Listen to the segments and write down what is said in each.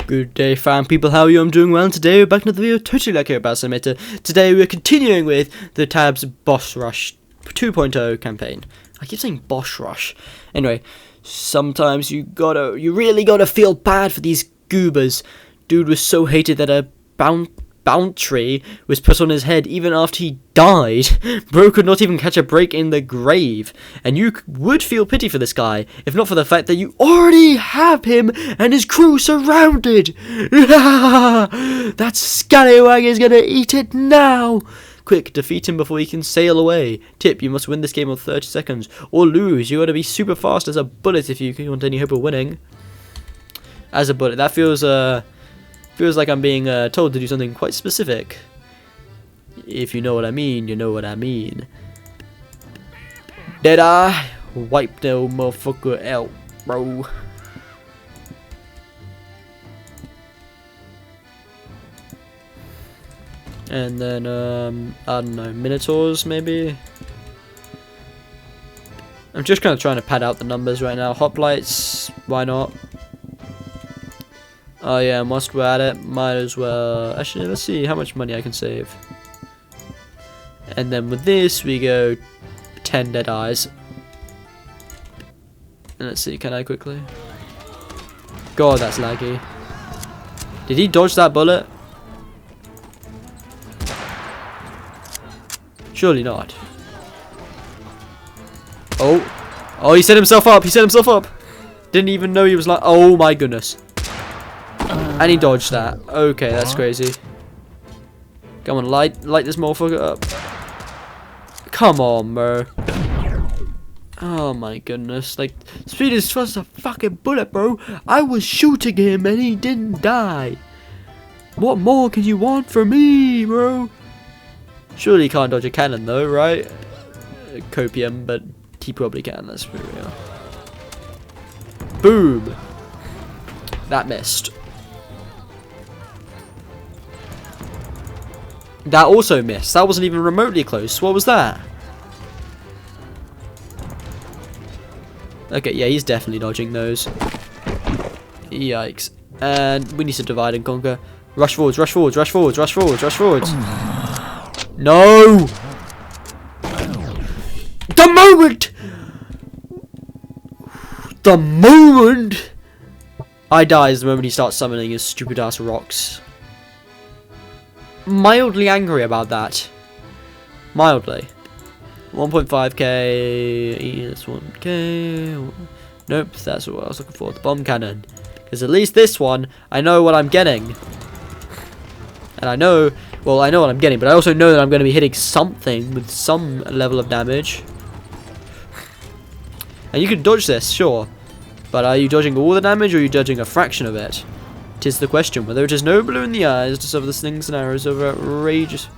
Good day, fam people, how are you? I'm doing well, and today we're back to another video, totally like about Simulator. Today we're continuing with the Tabs Boss Rush 2.0 campaign. I keep saying Boss Rush. Anyway, sometimes you really gotta feel bad for these goobers. Dude was so hated that a bounty was put on his head even after he died. Bro could not even catch a break in the grave. And you would feel pity for this guy, if not for the fact that you already have him and his crew surrounded. That scallywag is gonna eat it now. Quick, defeat him before he can sail away. Tip, you must win this game in 30 seconds, or lose. You gotta be super fast as a bullet if you want any hope of winning. As a bullet, that feels like I'm being told to do something quite specific. If you know what I mean, you know what I mean. Did I? Wipe the motherfucker out, bro. And then, I don't know, Minotaurs maybe? I'm just kind of trying to pad out the numbers right now. Hoplites, why not? Oh yeah, whilst we're at it, might as well... Actually, let's see how much money I can save. And then with this, we go 10 dead eyes. And let's see, can I quickly? God, that's laggy. Did he dodge that bullet? Surely not. Oh, he set himself up. He set himself up. Didn't even know he was like... Oh my goodness. And he dodged that. Okay, that's crazy. Come on, light this motherfucker up. Come on, bro. Oh my goodness. Like, speed is just a fucking bullet, bro. I was shooting him and he didn't die. What more can you want from me, bro? Surely he can't dodge a cannon though, right? Copium, but he probably can, that's for real. Boom! That missed. That also missed. That wasn't even remotely close. What was that? Okay, yeah, he's definitely dodging those. Yikes. And we need to divide and conquer. Rush forwards, rush forwards, rush forwards, rush forwards, rush forwards. No! The moment! The moment! I die is the moment he starts summoning his stupid ass rocks. Mildly angry about that. Mildly. 1.5k. That's 1k. Nope, that's what I was looking for. The bomb cannon. Because at least this one, I know what I'm getting. And I know what I'm getting, but I also know that I'm going to be hitting something with some level of damage. And you can dodge this, sure. But are you dodging all the damage, or are you dodging a fraction of it? 'Tis the question, whether it is no blue in the eyes to suffer the slings and arrows of outrageous.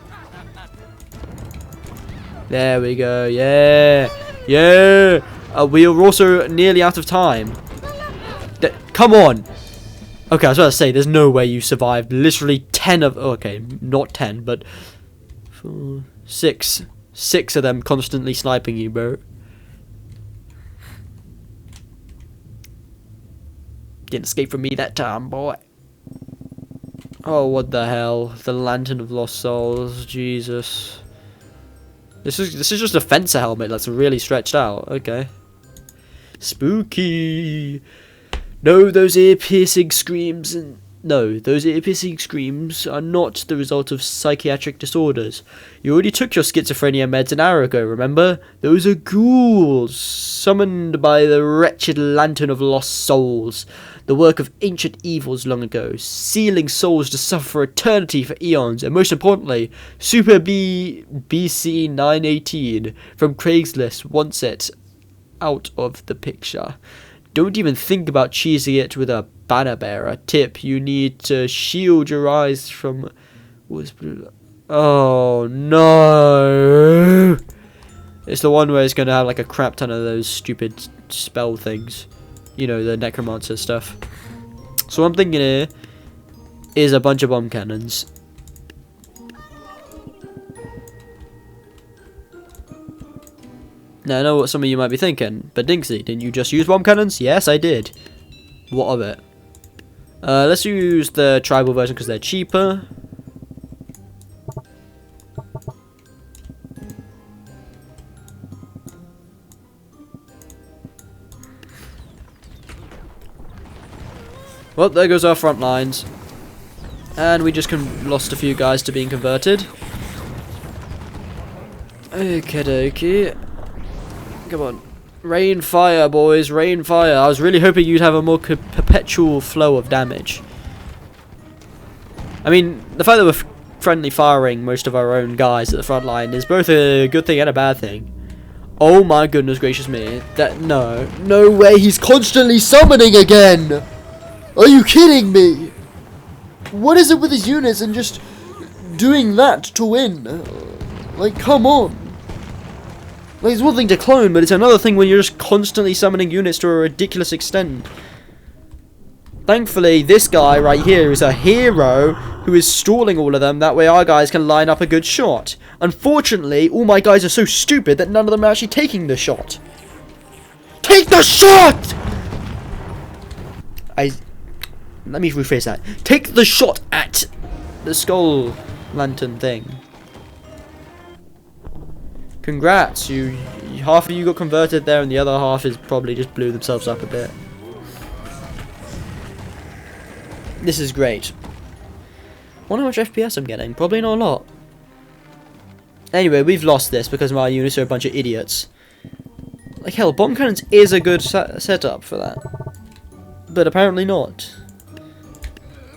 There we go, yeah, yeah. We are also nearly out of time. Come on. Okay, I was about to say, there's no way you survived literally 10 of... Okay, not 10, but... 4, 6. 6 of them constantly sniping you, bro. Didn't escape from me that time, boy. Oh, what the hell? The Lantern of Lost Souls, Jesus. This is just a fencer helmet that's really stretched out. Okay. Spooky. No, those ear-piercing screams are not the result of psychiatric disorders. You already took your schizophrenia meds an hour ago, remember? Those are ghouls, summoned by the wretched Lantern of Lost Souls, the work of ancient evils long ago, sealing souls to suffer for eternity for eons, and most importantly, Super BC 918 from Craigslist wants it out of the picture. Don't even think about cheesing it with a banner bearer. Tip, you need to shield your eyes from... Oh, no! It's the one where it's going to have like a crap ton of those stupid spell things. You know, the necromancer stuff. So what I'm thinking here is a bunch of bomb cannons. Now I know what some of you might be thinking, but Dinksy, didn't you just use bomb cannons? Yes, I did. What of it? Let's use the tribal version because they're cheaper. Well, there goes our front lines. And we just lost a few guys to being converted. Okie dokie. Come on. Rain fire, boys. Rain fire. I was really hoping you'd have a more perpetual flow of damage. I mean, the fact that we're friendly firing most of our own guys at the front line is both a good thing and a bad thing. Oh my goodness gracious me. No way. He's constantly summoning again. Are you kidding me? What is it with his units and just doing that to win? Like, come on. Like, it's one thing to clone, but it's another thing when you're just constantly summoning units to a ridiculous extent. Thankfully, this guy right here is a hero who is stalling all of them. That way our guys can line up a good shot. Unfortunately, all my guys are so stupid that none of them are actually taking the shot. Take the shot! Let me rephrase that. Take the shot at the skull lantern thing. Congrats, half of you got converted there and the other half is probably just blew themselves up a bit. This is great. Wonder how much FPS I'm getting. Probably not a lot. Anyway, we've lost this because my units are a bunch of idiots. Like hell, bomb cannons is a good setup for that. But apparently not.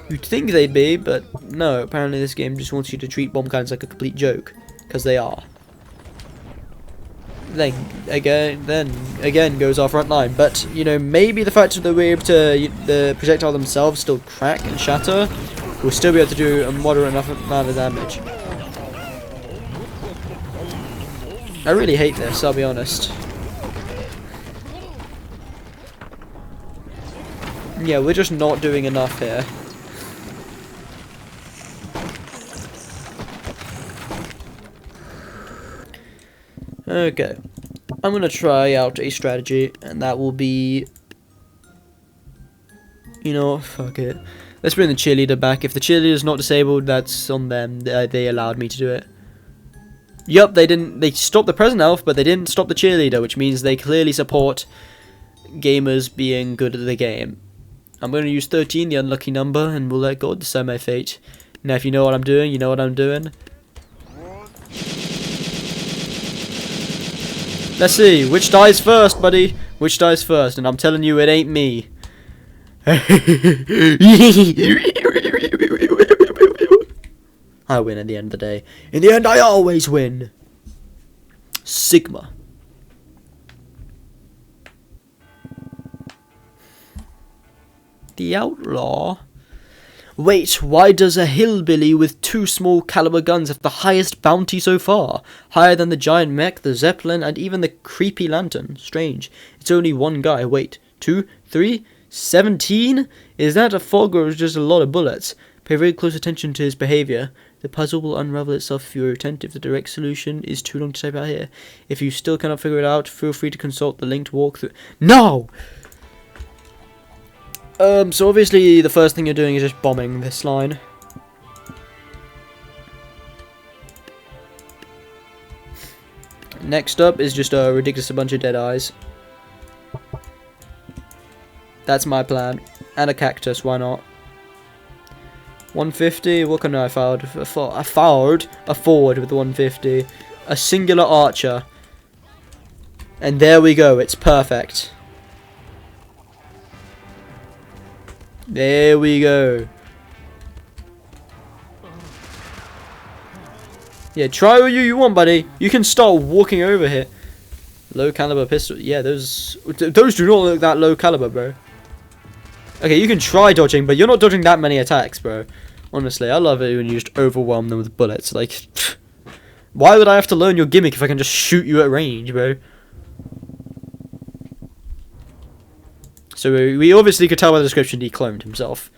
You'd think they'd be, but no, apparently this game just wants you to treat bomb cannons like a complete joke. Because they are. Then again goes our front line. But, you know, maybe the fact that we're able to, the projectile themselves still crack and shatter, we'll still be able to do a moderate enough amount of damage. I really hate this, I'll be honest. Yeah, we're just not doing enough here. Okay, I'm going to try out a strategy, and that will be, you know, fuck it. Let's bring the cheerleader back. If the cheerleader's not disabled, that's on them. They allowed me to do it. Yup, they stopped the present elf, but they didn't stop the cheerleader, which means they clearly support gamers being good at the game. I'm going to use 13, the unlucky number, and we'll let God decide my fate. Now, if you know what I'm doing, you know what I'm doing. Let's see, which dies first, buddy? Which dies first? And I'm telling you, it ain't me. I win at the end of the day. In the end, I always win. Sigma. The outlaw? Wait, why does a hillbilly with 2 small caliber guns have the highest bounty so far? Higher than the giant mech, the zeppelin, and even the creepy lantern. Strange. It's only one guy. Wait, 2, 3, 17? Is that a fog or is just a lot of bullets? Pay very close attention to his behavior. The puzzle will unravel itself if you're attentive. The direct solution is too long to type out here. If you still cannot figure it out, feel free to consult the linked walkthrough. No! So obviously the first thing you're doing is just bombing this line. Next up is just a ridiculous bunch of dead eyes. That's my plan. And a cactus, why not? 150, what can I afford? Afford with 150. A singular archer. And there we go, it's perfect. There we go. Yeah, try what you want, buddy. You can start walking over here. Low caliber pistol. Yeah, those do not look that low caliber, bro. Okay, you can try dodging, but you're not dodging that many attacks, bro. Honestly, I love it when you just overwhelm them with bullets. Like, why would I have to learn your gimmick if I can just shoot you at range, bro? So we obviously could tell by the description he cloned himself.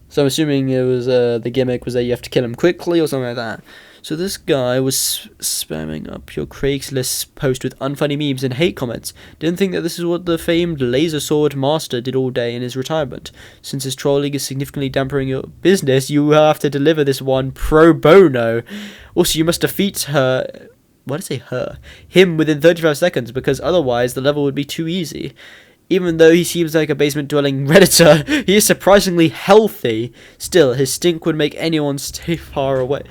So I'm assuming it was the gimmick was that you have to kill him quickly or something like that. So this guy was spamming up your Craigslist post with unfunny memes and hate comments. Didn't think that this is what the famed laser sword master did all day in his retirement. Since his trolling is significantly dampening your business, you will have to deliver this one pro bono. Also, you must defeat her... Why did I say her? Him within 35 seconds, because otherwise the level would be too easy. Even though he seems like a basement-dwelling redditor, he is surprisingly healthy. Still, his stink would make anyone stay far away.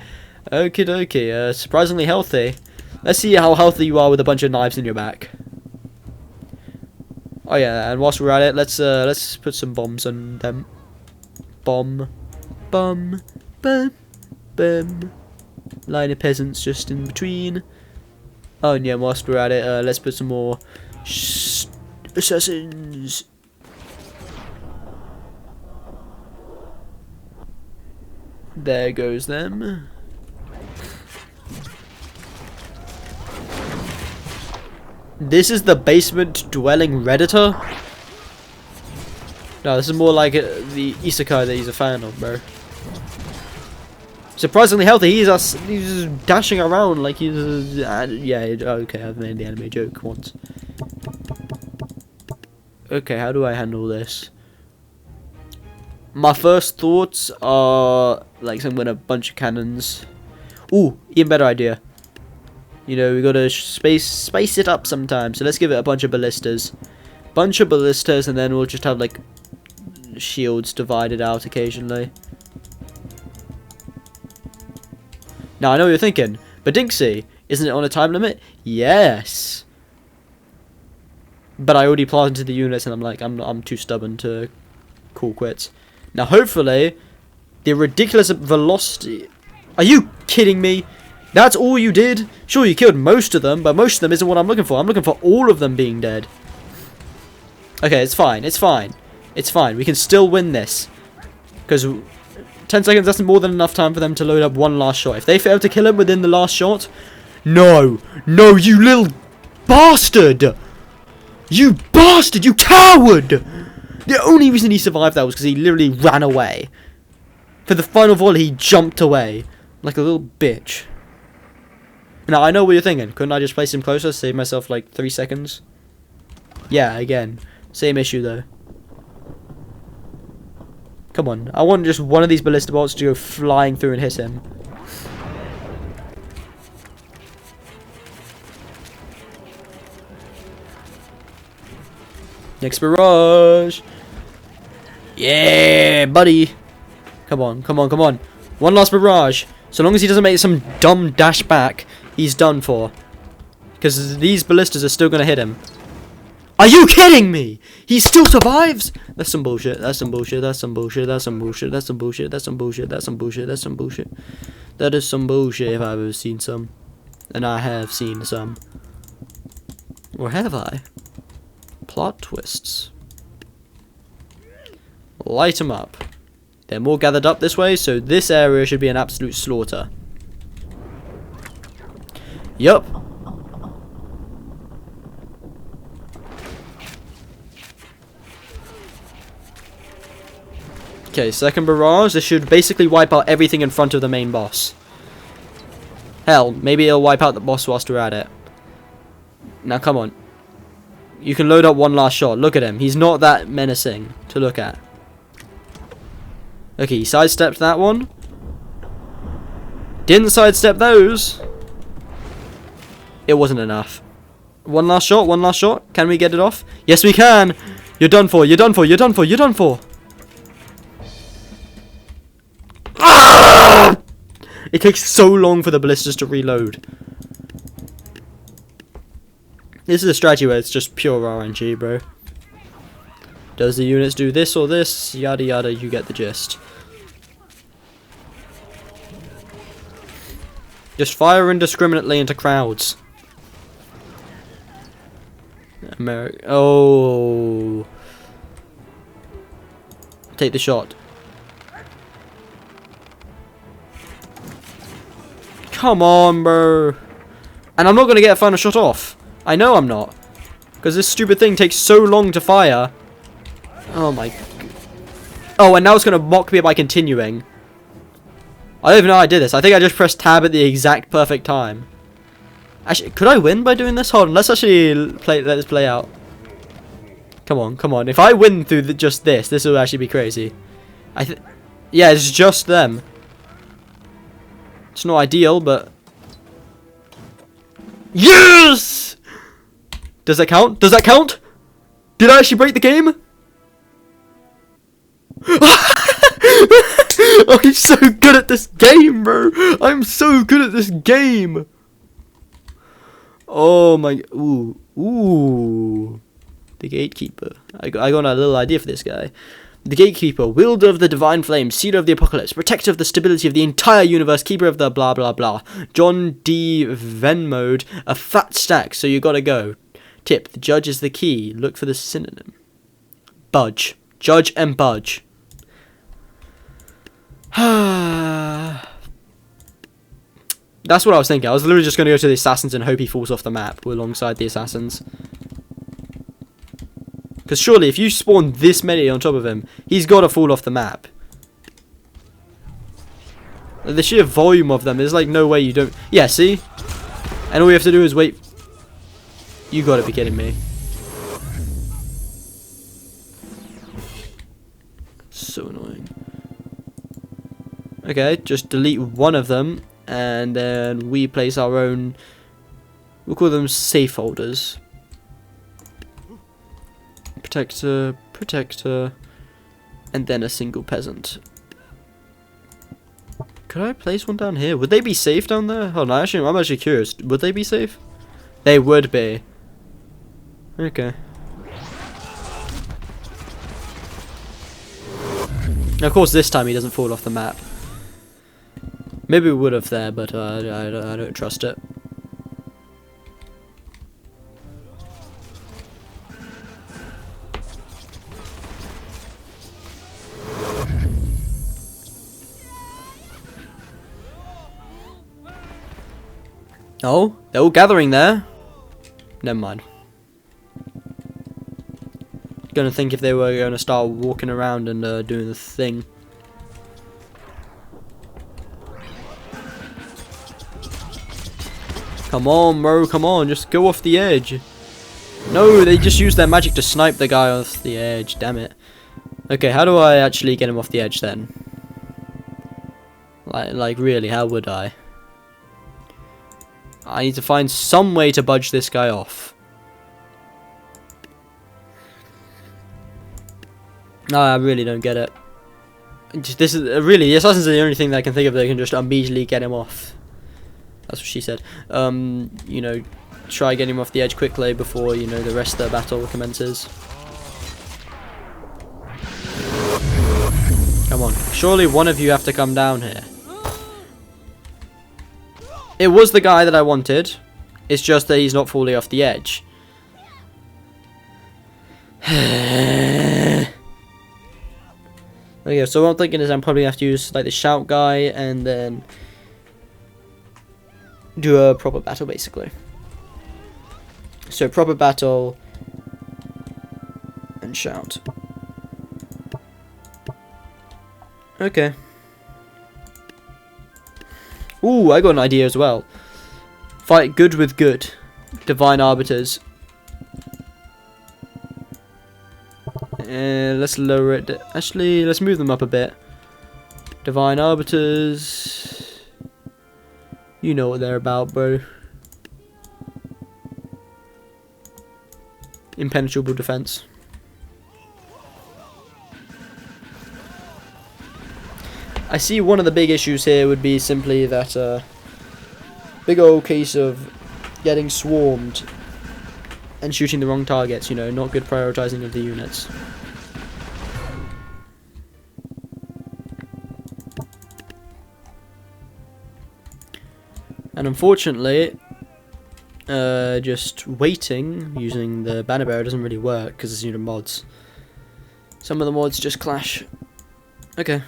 Okie dokie, surprisingly healthy. Let's see how healthy you are with a bunch of knives in your back. Oh yeah, and whilst we're at it, let's put some bombs on them. Bomb. Bum. Bum. Bum. Line of peasants just in between. Oh and yeah, whilst we're at it, let's put some more assassins. There goes them. This is the basement dwelling redditor? No, this is more like the isekai that he's a fan of, bro. Surprisingly healthy. He's just dashing around like he's yeah. Okay, I've made the anime joke once. Okay, how do I handle this? My first thoughts are like I'm with a bunch of cannons. Ooh, even better idea. You know, we gotta space it up sometimes. So let's give it a bunch of ballistas. And then we'll just have like shields divided out occasionally. Now I know what you're thinking, but Dinksy, isn't it on a time limit? Yes. But I already planted the units, and I'm like, I'm too stubborn to call quits. Now hopefully, the ridiculous velocity. Are you kidding me? That's all you did? Sure, you killed most of them, but most of them isn't what I'm looking for. I'm looking for all of them being dead. Okay, it's fine. It's fine. It's fine. We can still win this. Because 10 seconds, that's more than enough time for them to load up one last shot. If they fail to kill him within the last shot... No! No, you little bastard! You bastard! You coward! The only reason he survived that was because he literally ran away. For the final volley, he jumped away. Like a little bitch. Now, I know what you're thinking. Couldn't I just place him closer? Save myself like 3 seconds? Yeah, again. Same issue though. Come on. I want just one of these ballista bolts to go flying through and hit him. Next barrage. Yeah, buddy. Come on, come on, come on. One last barrage. So long as he doesn't make some dumb dash back, he's done for. Because these ballistas are still going to hit him. Are you kidding me? He still survives? That's some bullshit. That's some bullshit. That's some bullshit. That's some bullshit. That's some bullshit. That's some bullshit. That's some bullshit. That's some bullshit. That is some bullshit if I've ever seen some. And I have seen some. Or have I? Plot twists. Light them up. They're more gathered up this way, so this area should be an absolute slaughter. Yup. Okay, second barrage. This should basically wipe out everything in front of the main boss. Hell, maybe it'll wipe out the boss whilst we're at it. Now, come on. You can load up one last shot. Look at him. He's not that menacing to look at. Okay, he sidestepped that one. Didn't sidestep those. It wasn't enough. One last shot, one last shot. Can we get it off? Yes, we can. You're done for, you're done for, you're done for, you're done for. Ah! It takes so long for the ballistas to reload. This is a strategy where it's just pure RNG, bro. Does the units do this or this? Yada yada, you get the gist. Just fire indiscriminately into crowds. Oh. Take the shot. Come on, bro. And I'm not going to get a final shot off. I know I'm not. Because this stupid thing takes so long to fire. Oh my. Oh, and now it's going to mock me by continuing. I don't even know how I did this. I think I just pressed tab at the exact perfect time. Actually, could I win by doing this? Hold on, let's actually let this play out. Come on, come on. If I win through just this will actually be crazy. Yeah, it's just them. It's not ideal, but... Yes! Does that count? Does that count? Did I actually break the game? I'm so good at this game, bro. I'm so good at this game. Oh my... Ooh. Ooh. The Gatekeeper. I got a little idea for this guy. The Gatekeeper, wielder of the divine flame, sealer of the apocalypse, protector of the stability of the entire universe, keeper of the blah blah blah. John D. Venmode, a fat stack, so you gotta go. Tip, the judge is the key. Look for the synonym. Budge. Judge and budge. That's what I was thinking. I was literally just gonna go to the assassins and hope he falls off the map alongside the assassins. Because surely, if you spawn this many on top of him, he's got to fall off the map. The sheer volume of them, there's like no way you don't... Yeah, see? And all we have to do is wait... You got to be kidding me. So annoying. Okay, just delete one of them, and then we place our own... We'll call them safe holders. Protector, protector, and then a single peasant. Could I place one down here? Would they be safe down there? Oh no, I'm actually curious. Would they be safe? They would be. Okay. Of course, this time he doesn't fall off the map. Maybe we would have there, but I don't trust it. Oh, they're all gathering there. Never mind. Gonna think if they were gonna start walking around and doing the thing. Come on, bro, come on, just go off the edge. No, they just used their magic to snipe the guy off the edge, damn it. Okay, how do I actually get him off the edge then? Like really, how would I? I need to find some way to budge this guy off. No, I really don't get it. This is really, the assassins are the only thing that I can think of that can just immediately get him off. That's what she said. You know, try getting him off the edge quickly before, you know, the rest of the battle commences. Come on, surely one of you have to come down here. It was the guy that I wanted. It's just that he's not fully off the edge. Okay, so what I'm thinking is I'm probably going to have to use like the shout guy and then do a proper battle basically. So proper battle and shout. Okay. Ooh, I got an idea as well. Fight good with good. Divine Arbiters. Let's lower it. Actually, let's move them up a bit. Divine Arbiters. You know what they're about, bro. Impenetrable defense. I see one of the big issues here would be simply that big old case of getting swarmed and shooting the wrong targets, you know, not good prioritizing of the units. And unfortunately, just waiting using the banner bearer doesn't really work because it's, you know, mods. Some of the mods just clash. Okay.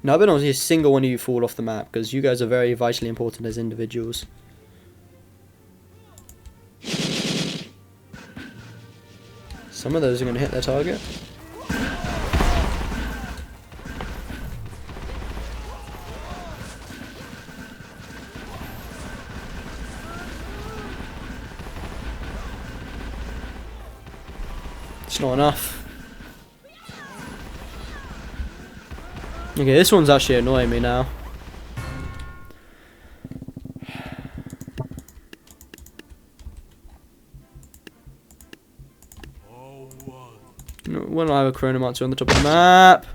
No, I don't see a single one of you fall off the map because you guys are very vitally important as individuals. Some of those are going to hit their target. It's not enough. Okay, this one's actually annoying me now. When I have a chronomancer on the top of the map.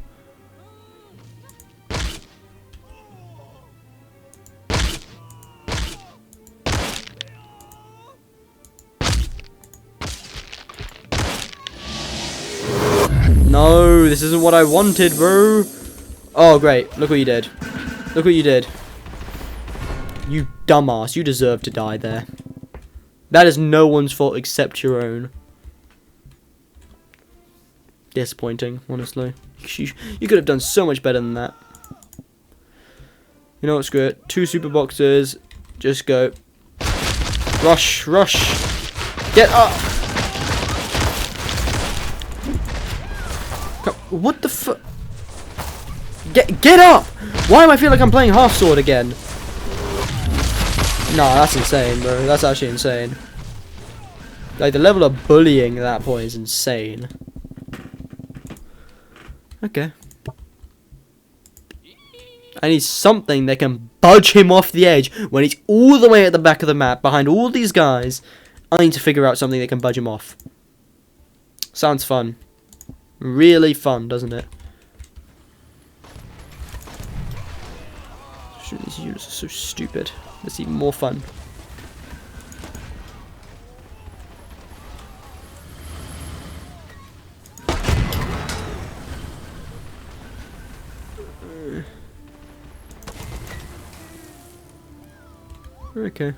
No, this isn't what I wanted, bro. Oh, great. Look what you did. Look what you did. You dumbass. You deserve to die there. That is no one's fault except your own. Disappointing, honestly. You could have done so much better than that. You know what, screw it. 2 super boxes. Just go. Rush, rush. Get up. What the fuck? Get up! Why do I feel like I'm playing half sword again? Nah, that's insane, bro. That's actually insane. Like, the level of bullying at that point is insane. Okay. I need something that can budge him off the edge when he's all the way at the back of the map behind all these guys. I need to figure out something that can budge him off. Sounds fun. Really fun, doesn't it? These units are so stupid. It's even more fun. Okay.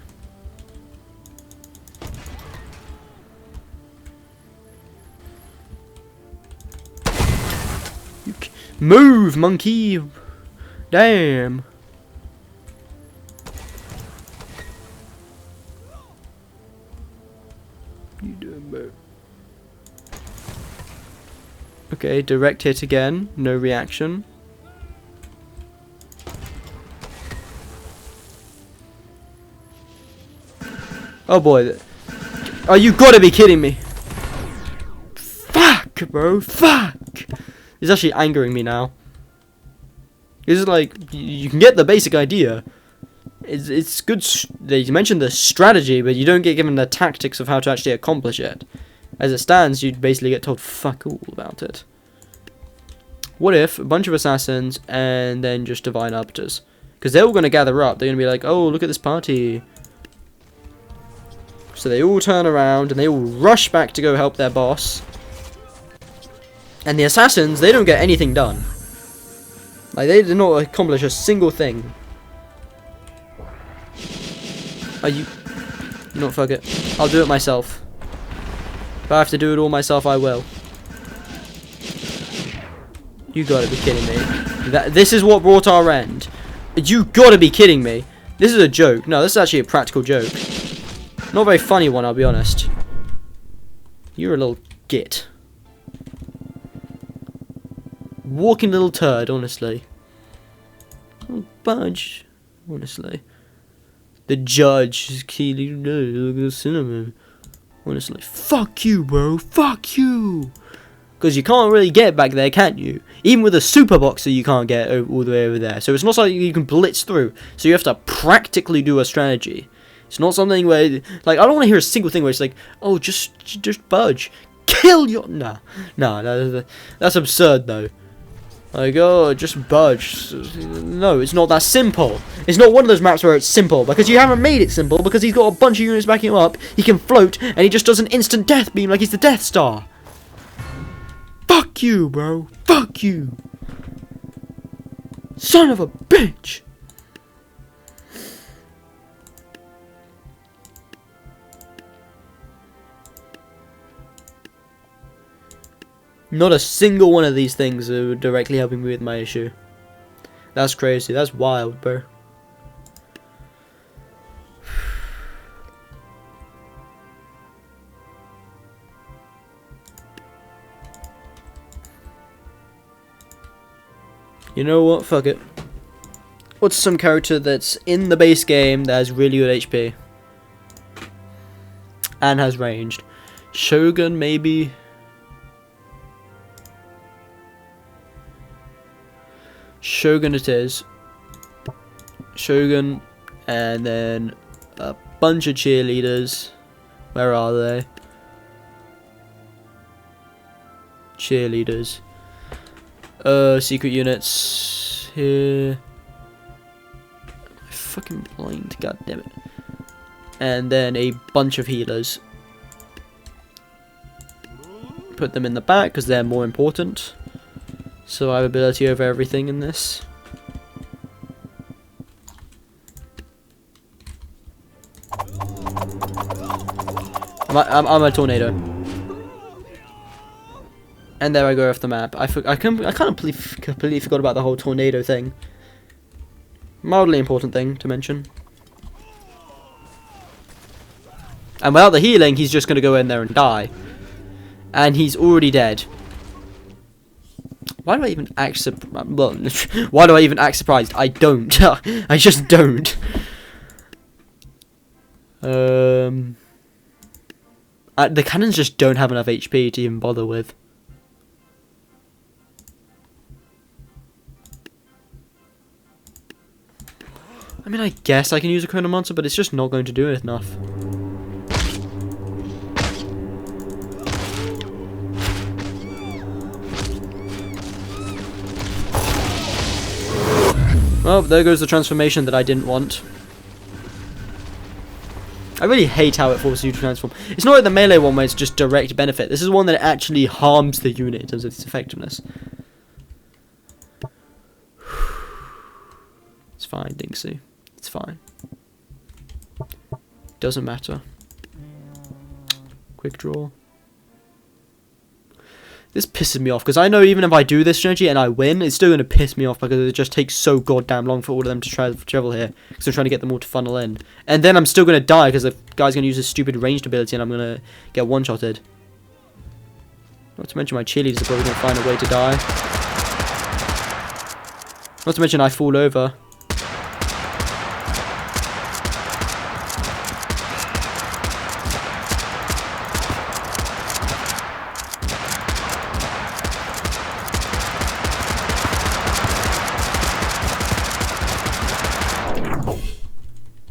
Move, monkey! Damn! You doing, bro? Okay, direct hit again. No reaction. Oh boy. Oh, you gotta be kidding me. Fuck, bro. Fuck. It's actually angering me now. It's like, you can get the basic idea. It's good that you mentioned the strategy, but you don't get given the tactics of how to actually accomplish it. As it stands, you basically get told fuck all about it. What if a bunch of assassins and then just divine arbiters? Because they're all going to gather up. They're going to be like, oh, look at this party. So they all turn around and they all rush back to go help their boss. And the assassins, they don't get anything done. Like, they did not accomplish a single thing. Are you... No, fuck it. I'll do it myself. If I have to do it all myself, I will. You gotta be kidding me. This is what brought our end. You gotta be kidding me. This is a joke. No, this is actually a practical joke. Not a very funny one, I'll be honest. You're a little git. Walking little turd, honestly. Oh, budge. Honestly. The judge is key. Look at the cinnamon. Honestly. Fuck you, bro. Fuck you. Because you can't really get back there, can you? Even with a super boxer, you can't get all the way over there. So it's not something you can blitz through. So you have to practically do a strategy. It's not something where, like, I don't want to hear a single thing where it's like, oh, just budge. Kill your... Nah. Nah, that's absurd, though. Like, oh, just budge. No, it's not that simple. It's not one of those maps where it's simple, because you haven't made it simple, because he's got a bunch of units backing him up, he can float, and he just does an instant death beam like he's the Death Star. Fuck you, bro. Fuck you. Son of a bitch. Not a single one of these things are directly helping me with my issue. That's crazy. That's wild, bro. You know what? Fuck it. What's some character that's in the base game that has really good HP? And has ranged? Shogun, maybe? Shogun it is. Shogun, and then a bunch of cheerleaders. Where are they? Cheerleaders. Secret units here. I'm fucking blind, god damn it. And then a bunch of healers. Put them in the back because they're more important. So I have ability over everything in this. I'm a tornado. And there I go off the map. I kind of completely forgot about the whole tornado thing. Mildly important thing to mention. And without the healing, he's just going to go in there and die. And he's already dead. Why do I even act why do I even act surprised? I don't. I just don't. The cannons just don't have enough HP to even bother with. I mean, I guess I can use a Chronomancer, but it's just not going to do enough. Well, there goes the transformation that I didn't want. I really hate how it forces you to transform. It's not like the melee one where it's just direct benefit. This is one that actually harms the unit in terms of its effectiveness. It's fine, Dinksy. It's fine. Doesn't matter. Quick draw. This pisses me off, because I know even if I do this strategy and I win, it's still going to piss me off because it just takes so goddamn long for all of them to travel here. Because I'm trying to get them all to funnel in. And then I'm still going to die because the guy's going to use his stupid ranged ability and I'm going to get one-shotted. Not to mention my cheerleaders are probably going to find a way to die. Not to mention I fall over.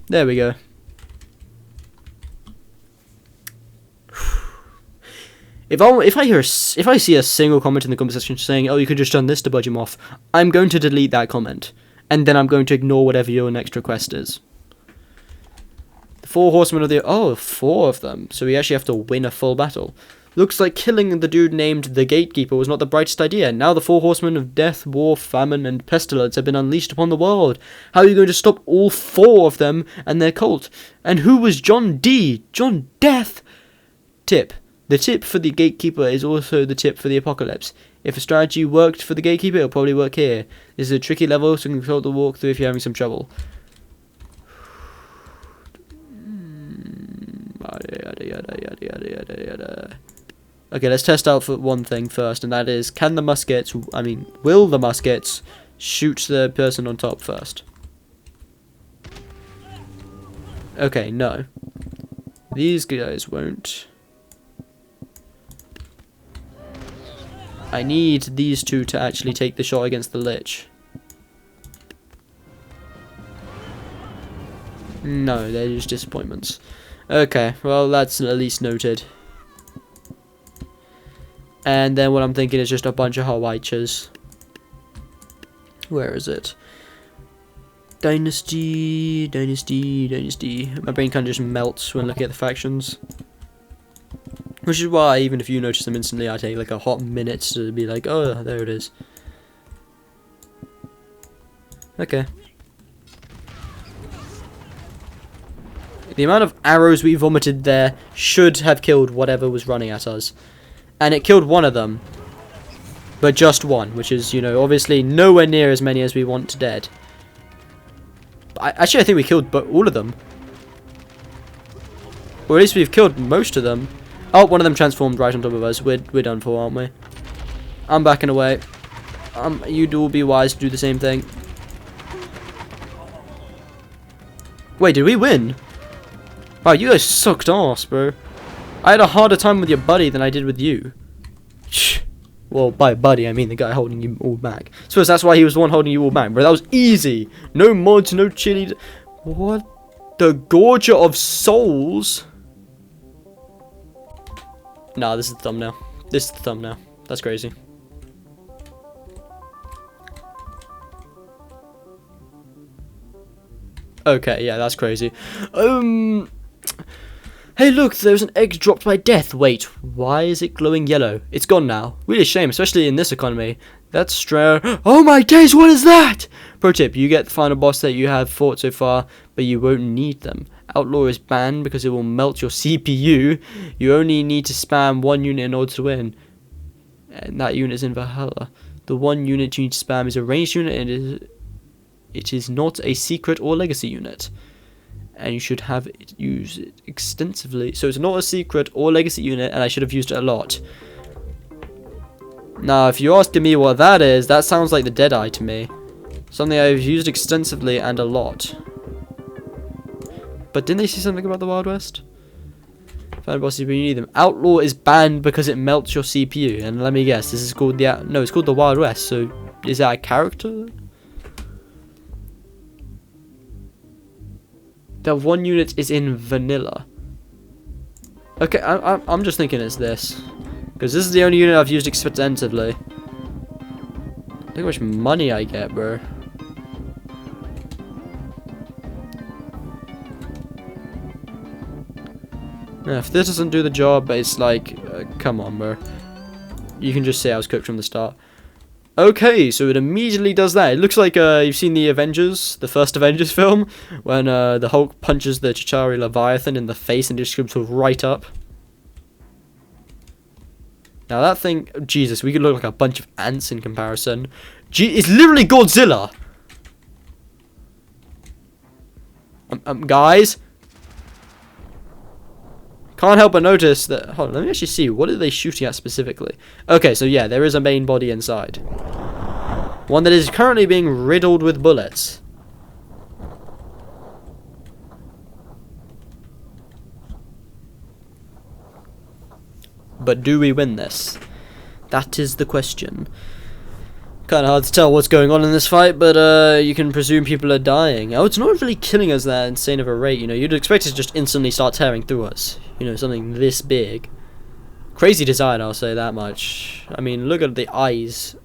There we go. If I see a single comment in the comment section saying, "Oh, you could just done this to budge him off," I'm going to delete that comment, and then I'm going to ignore whatever your next request is. The 4 horsemen of the 4 of them, so we actually have to win a full battle. Looks like killing the dude named the Gatekeeper was not the brightest idea. Now the 4 horsemen of death, war, famine, and pestilence have been unleashed upon the world. How are you going to stop all 4 of them and their cult? And who was John D? John Death? Tip. The tip for the Gatekeeper is also the tip for the Apocalypse. If a strategy worked for the Gatekeeper, it'll probably work here. This is a tricky level, so control the walkthrough if you're having some trouble. Okay, let's test out for one thing first, and that is, will the muskets shoot the person on top first? Okay, no. These guys won't. I need these 2 to actually take the shot against the Lich. No, they're just disappointments. Okay, well, that's at least noted. And then what I'm thinking is just a bunch of Hawaiichas. Where is it? Dynasty. My brain kind of just melts when looking at the factions. Which is why, even if you notice them instantly, I take like a hot minute to be like, oh, there it is. Okay. The amount of arrows we vomited there should have killed whatever was running at us. And it killed one of them. But just one, which is, you know, obviously nowhere near as many as we want dead. Actually, I think we killed all of them. Or at least we've killed most of them. Oh, one of them transformed right on top of us. We're done for, aren't we? I'm backing away. You'd all be wise to do the same thing. Wait, did we win? Wow, you guys sucked ass, bro. I had a harder time with your buddy than I did with you. Well, by buddy, I mean the guy holding you all back. Suppose that's why he was the one holding you all back, bro. That was easy. No mods, no chili. What? The Gorger of Souls? Nah, this is the thumbnail. This is the thumbnail. That's crazy. Okay, yeah, that's crazy. Hey, look, there's an egg dropped by death. Wait, why is it glowing yellow? It's gone now. Really a shame, especially in this economy. That's strange. Oh my days, what is that? Pro tip, you get the final boss that you have fought so far, but you won't need them. Outlaw is banned because it will melt your CPU. You only need to spam one unit in order to win. And that unit is in Valhalla. The one unit you need to spam is a ranged unit, and it is not a secret or legacy unit. And you should have it use it extensively. So it's not a secret or legacy unit, and I should have used it a lot. Now, if you're asking me what that is, that sounds like the Deadeye to me. Something I've used extensively and a lot. But didn't they say something about the Wild West? Find bosses, but you need them. Outlaw is banned because it melts your CPU. And let me guess, this is called the... No, it's called the Wild West. So, is that a character? That one unit is in vanilla. Okay, I'm just thinking it's this. Because this is the only unit I've used extensively. Look how much money I get, bro. Yeah, if this doesn't do the job, it's like, come on, bro. You can just say I was cooked from the start. Okay, so it immediately does that. It looks like you've seen the Avengers, the first Avengers film, when the Hulk punches the Chitauri Leviathan in the face and just comes right up. Now that thing, Jesus, we could look like a bunch of ants in comparison. It's literally Godzilla. Guys, can't help but notice that. Hold on, let me actually see. What are they shooting at specifically? Okay, so yeah, there is a main body inside. One that is currently being riddled with bullets. But do we win this? That is the question. Kind of hard to tell what's going on in this fight, but you can presume people are dying. Oh, it's not really killing us that insane of a rate, you know. You'd expect it to just instantly start tearing through us. You know, something this big. Crazy design, I'll say that much. I mean, look at the eyes.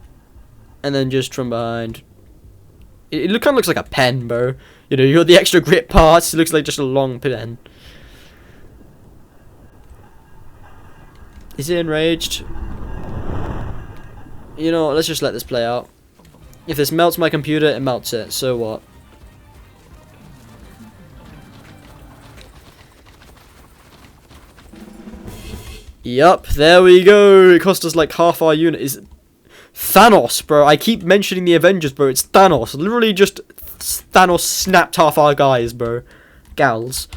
And then just from behind. It kind of looks like a pen, bro. You know, you got the extra grip parts. It looks like just a long pen. Is it enraged? You know what, let's just let this play out. If this melts my computer, it melts it. So what? Yup, there we go. It cost us like half our unit. Is Thanos, bro. I keep mentioning the Avengers, bro. It's Thanos. Literally just Thanos snapped half our guys, bro. Gals.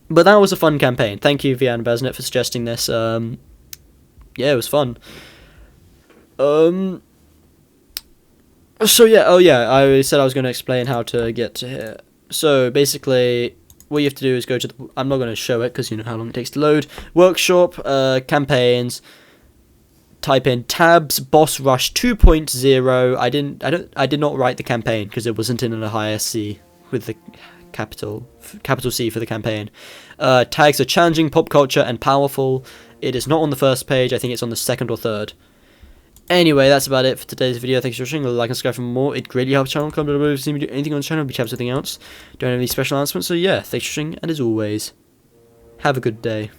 But that was a fun campaign. Thank you, Vian Besnet, for suggesting this. Yeah, it was fun. So yeah, oh yeah, I said I was going to explain how to get to here. So basically, what you have to do is go to the, I'm not going to show it because you know how long it takes to load. Workshop, campaigns, type in tabs, boss rush 2.0. I did not write the campaign because it wasn't in a higher C with the capital C for the campaign. Tags are challenging, pop culture, and powerful. It is not on the first page. I think it's on the second or third. Anyway, that's about it for today's video. Thanks for watching. Like and subscribe for more. It greatly helps the channel. Comment below if you see me do anything on the channel. Be tabs something else. Don't have any special announcements. So yeah, thanks for watching, and as always, have a good day.